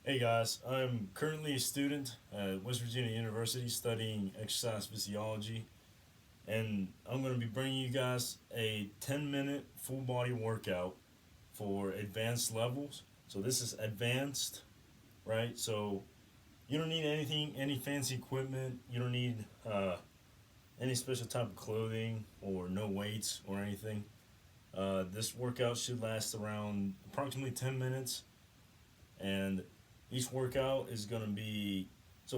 Hey guys, I'm currently a student at West Virginia University studying exercise physiology, and I'm going to be bringing you guys a 10-minute full body workout for advanced levels. So, this is advanced, right? So, you don't need anything, any fancy equipment, you don't need any special type of clothing or no weights or anything. This workout should last around approximately 10 minutes and each workout is going to be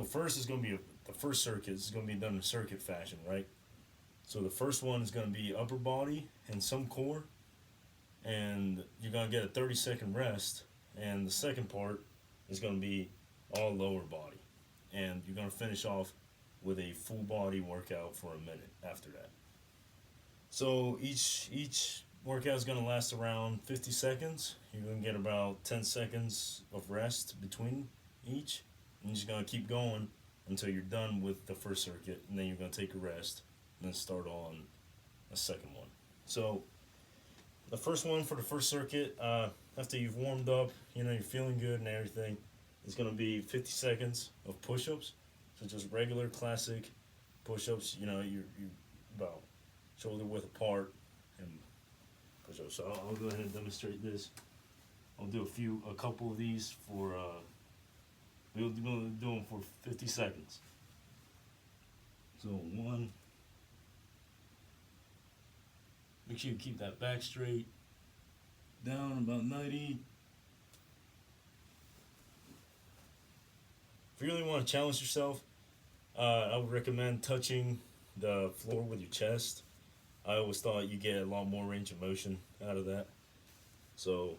first is going to be the first circuit is going to be done in circuit fashion, right? So the first one is going to be upper body and some core, and you're going to get a 30-second rest, and the second part is going to be all lower body, and you're going to finish off with a full body workout for a minute after that. So each workout is going to last around 50 seconds. You're going to get about 10 seconds of rest between each. And you're just going to keep going until you're done with the first circuit. And then you're going to take a rest and then start on a second one. So the first one for the first circuit, after you've warmed up, you're feeling good and everything, it's going to be 50 seconds of push-ups. So just regular classic push-ups. You're about shoulder width apart and push up. So I'll go ahead and demonstrate this. I'll do a couple of these for, we'll do them for 50 seconds. So one, make sure you keep that back straight, down about 90. If you really want to challenge yourself, I would recommend touching the floor with your chest. I always thought you get a lot more range of motion out of that. So,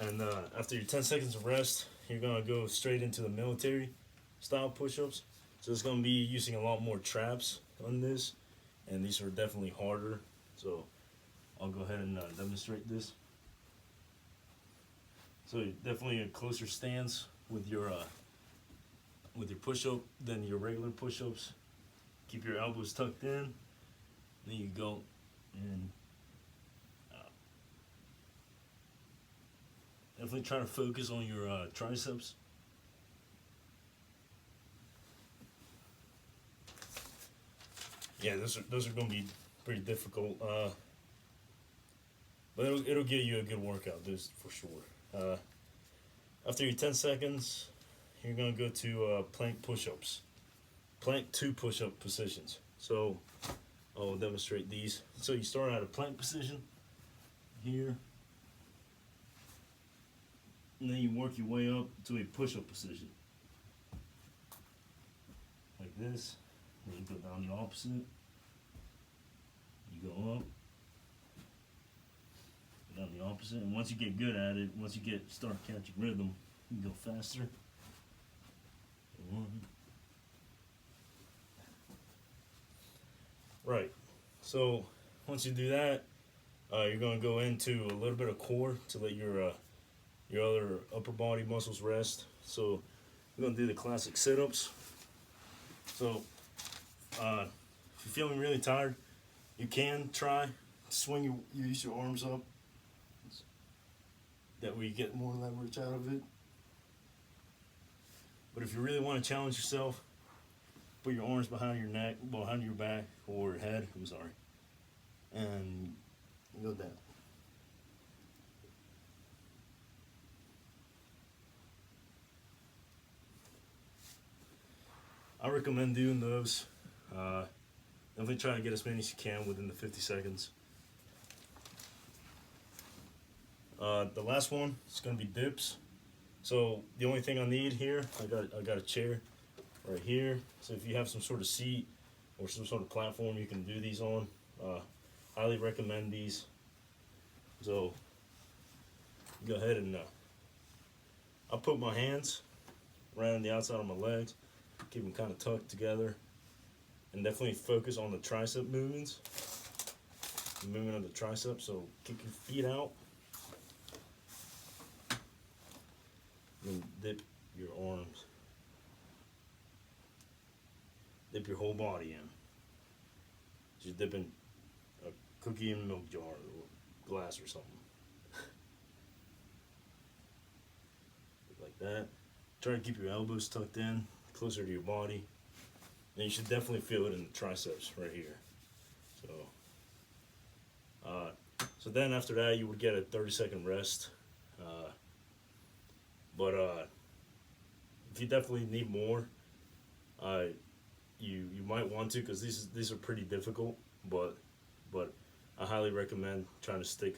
and after your 10 seconds of rest, you're going to go straight into the military style push ups. So, it's going to be using a lot more traps on this, and these are definitely harder. So, I'll go ahead and demonstrate this. So, definitely a closer stance with your push up than your regular push ups. Keep your elbows tucked in. Then you go and definitely try to focus on your triceps. Yeah, those are going to be pretty difficult, but it'll give you a good workout, this for sure. After your 10 seconds, you're going to go to plank push-ups, plank 2 push-up positions. So I'll demonstrate these. So you start at a plank position here, and then you work your way up to a push-up position, like this. Then you go down the opposite. You go up, go down the opposite, and once you get good at it, once you start catching rhythm, you go faster. One. Right. So once you do that, you're going to go into a little bit of core to let your other upper body muscles rest. So we're going to do the classic sit-ups. So if you're feeling really tired, you can try swing you use your arms up. That way you get more leverage out of it. But if you really want to challenge yourself, put your arms behind your neck, behind your back or head. I'm sorry, and go down. I recommend doing those. Definitely try to get as many as you can within the 50 seconds. The last one is going to be dips. So the only thing I need here, I got a chair right here. So if you have some sort of seat or some sort of platform you can do these on, highly recommend these. So go ahead and I'll put my hands right on the outside of my legs, keep them kind of tucked together, and definitely focus on the tricep movements, the movement of the tricep. So kick your feet out, and dip your arms, dip your whole body in. Just dipping a cookie in a milk jar or glass or something. Like that. Try to keep your elbows tucked in, closer to your body. And you should definitely feel it in the triceps right here. So then after that, you would get a 30-second rest. But if you definitely need more, you might want to, because these are pretty difficult. But I highly recommend trying to stick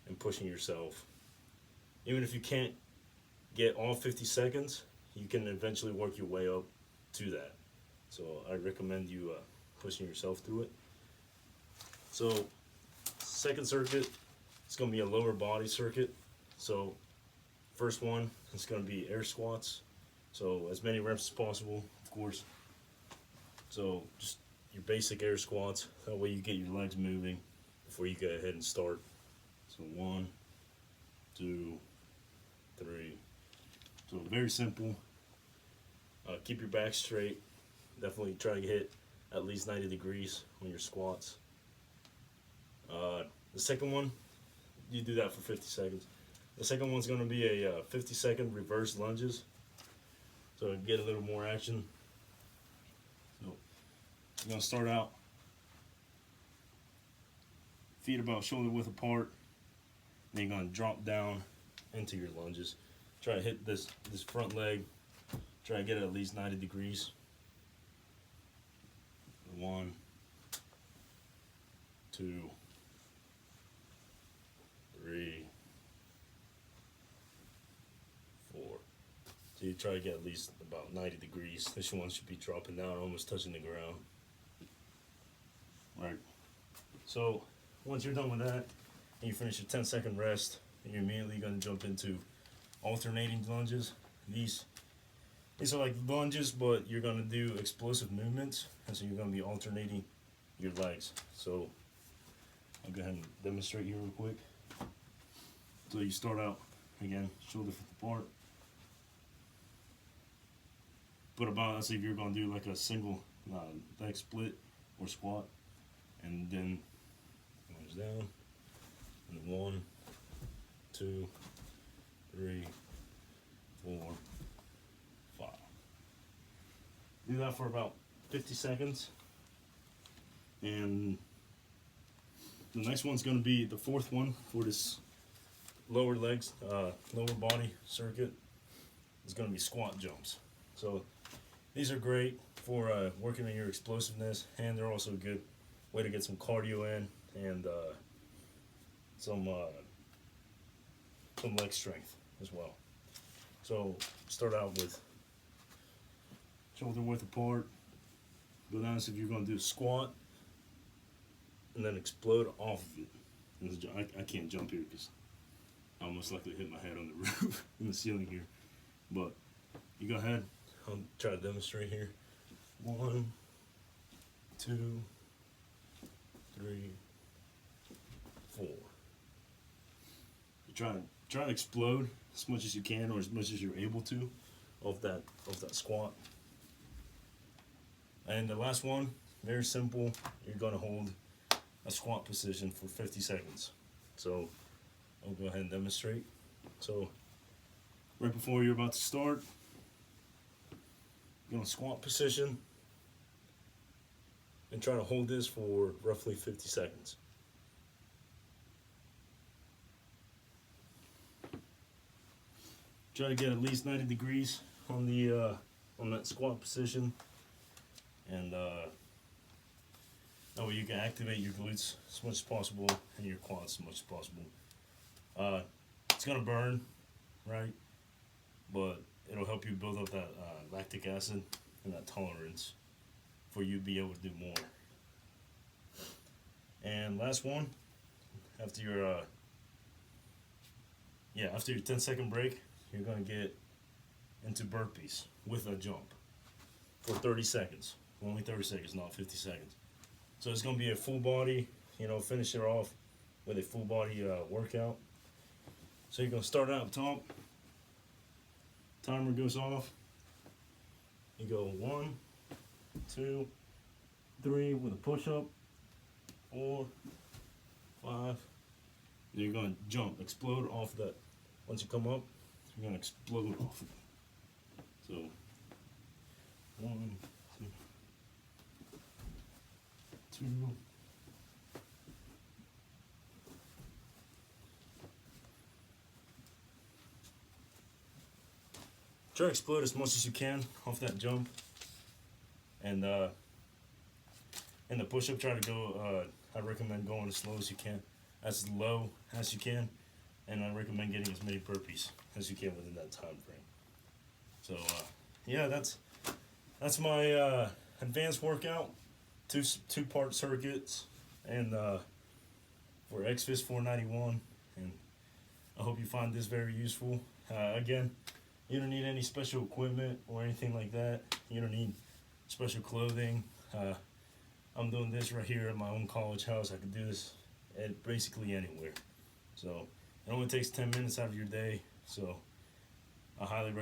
and pushing yourself. Even if you can't get all 50 seconds, you can eventually work your way up to that. So I recommend you pushing yourself through it. So second circuit, it's going to be a lower body circuit. So first one is going to be air squats. So as many reps as possible, of course. So just your basic air squats. That way you get your legs moving before you go ahead and start. So 1, 2, 3. So very simple. Keep your back straight. Definitely try to hit at least 90 degrees on your squats. The second one, you do that for 50 seconds. The second one's going to be a 50-second reverse lunges. So get a little more action. So you're going to start out feet about shoulder width apart. Then you're going to drop down into your lunges. Try to hit this front leg. Try to get it at least 90 degrees. 1, 2, 3, 4. So you try to get at least about 90 degrees. This one should be dropping down, almost touching the ground. Right. So once you're done with that, and you finish your 10-second rest, and you're immediately going to jump into alternating lunges. These are like lunges, but you're going to do explosive movements, and so you're going to be alternating your legs. So I'll go ahead and demonstrate here real quick. So you start out, again, shoulder width apart. Put about, let's say if you're going to do like a single leg split or squat, and then lunge down, and 1, 2, 3, 4, 5. Do that for about 50 seconds. And the next one's going to be the fourth one for this lower legs, lower body circuit. Is going to be squat jumps. So these are great for working on your explosiveness, and they're also a good way to get some cardio in and some leg strength as well. So start out with shoulder width apart. Go down as if you're going to do a squat, and then explode off of it. I can't jump here because I'll most likely hit my head on the roof, in the ceiling here. But you go ahead. I'll try to demonstrate here. 1, 2, 3, 4. You try to explode as much as you can, or as much as you're able to, of that squat. And the last one, very simple. You're going to hold a squat position for 50 seconds. So I'll go ahead and demonstrate. So right before you're about to start, you're going to squat position and try to hold this for roughly 50 seconds. Try to get at least 90 degrees on the on that squat position, and that way you can activate your glutes as much as possible and your quads as much as possible. It's gonna burn, right? But it'll help you build up that lactic acid and that tolerance for you to be able to do more. And last one, after your after your 10-second break, you're gonna get into burpees with a jump for 30 seconds. Only 30 seconds, not 50 seconds. So it's gonna be a full body, finish it off with a full body workout. So you're gonna start out up top. Timer goes off. You go 1, 2, 3 with a push up. 4, 5. Then you're gonna jump, explode off that. Once you come up, you're gonna explode off of it. So 1, 2. Try to explode as much as you can off that jump, and in the push-up, try to go. I recommend going as slow as you can, as low as you can, and I recommend getting as many burpees as you can within that time frame. So yeah, that's my advanced workout, two-part circuits, and for EXPH 491, and I hope you find this very useful. Again, you don't need any special equipment or anything like that. You don't need special clothing. I'm doing this right here at my own college house. I can do this at basically anywhere. So it only takes 10 minutes out of your day. So I highly recommend